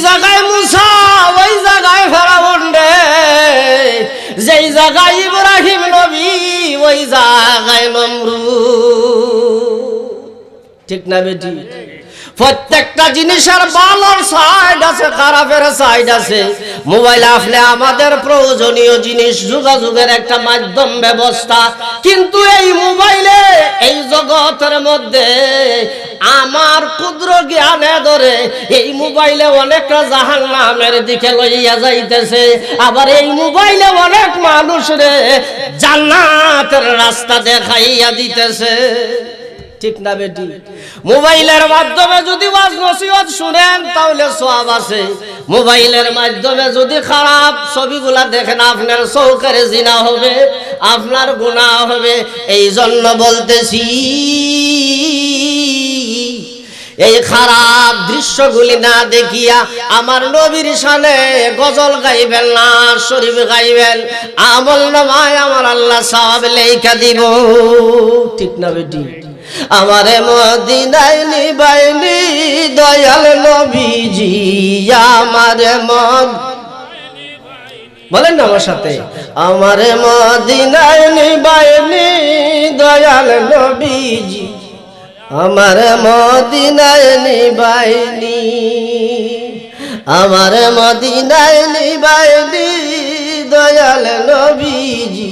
জায়গায় মুসা, ওই জায়গায় ফেরাউন রে, যেই জায়গায় ইব্রাহিম নবী, ওই জায়গায় নমরুদ, ঠিক না বেটি? প্রত্যেকটা জিনিসের ভালো সাইড আছে, খারাপের সাইড আছে। মোবাইল আসলে আমাদের প্রয়োজনীয় জিনিস, যোগাযোগের একটা মাধ্যম ব্যবস্থা, কিন্তু এই মোবাইলে এই জগতের মধ্যে আমার ক্ষুদ্র জ্ঞানে ধরে এই মোবাইলে অনেকটা জাহান্নামের দিকে লইয়া যাইতেছে, আবার এই মোবাইলে অনেক মানুষরে জান্নাতের রাস্তা দেখাইয়া দিতেছে, ঠিক না বেটি? মোবাইলের মাধ্যমে যদি ওয়াজ নসিহত শুনেন তাহলে সওয়াব আছে, মোবাইলের মাধ্যমে যদি খারাপ ছবিগুলা দেখেন আপনার চৌকের জিনা হবে, আপনার গুনাহ হবে। এই জন্য বলতেছি এই খারাপ দৃশ্যগুলি না দেখিয়া আমার নবীর শানে গজল গাইবেন না, শরীফ গাইবেন, আমল নামায় আমার আল্লাহ সওয়াব লেখা দিব, ঠিক না বেটি? আমারে মদিনায় নিবাইনি দয়াল নবীজি, আমারে বলেন না আমার সাথে, আমারে মদিনায় নিবাইনি দয়াল নবীজি, আমারে মদিনায় নিবাইনি, আমারে মদিনায় নিবাইনি দয়াল নবীজি,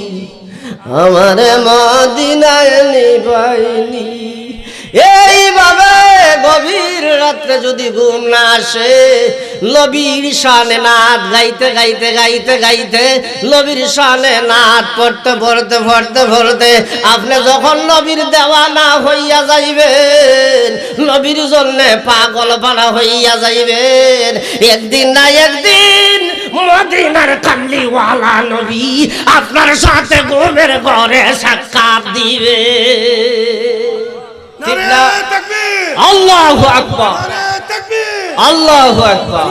আমারে মদিনায় নিবাইনি। এইভাবে গভীর রাত্রে যদি ঘুম না আসে, নবীর শানে নাত গাইতে গাইতে গাইতে গাইতে, নবীর শানে নাত পড়তে পড়তে পড়তে পড়তে আপনি যখন নবীর দেওয়ানা হইয়া যাইবেন, নবীর জন্য পাগল পাড়া হইয়া যাইবেন, একদিন না একদিন মদিনার কামলিওয়ালা নবী আপনার সাথে ঘুমের ঘরে সাক্ষাৎ দিবে। ঠিক না? আল্লাহু আকবার, আল্লাহু আকবার।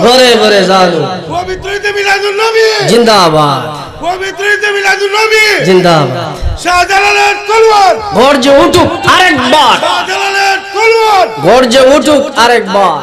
ঘরে ঘরে জানো জিন্দাবাদ, জিন্দাবাদ। শাহজালালের তলোয়ার গর্জে উঠুক আরেকবার, শাহজালালের তলোয়ার গর্জে উঠুক আরেকবার।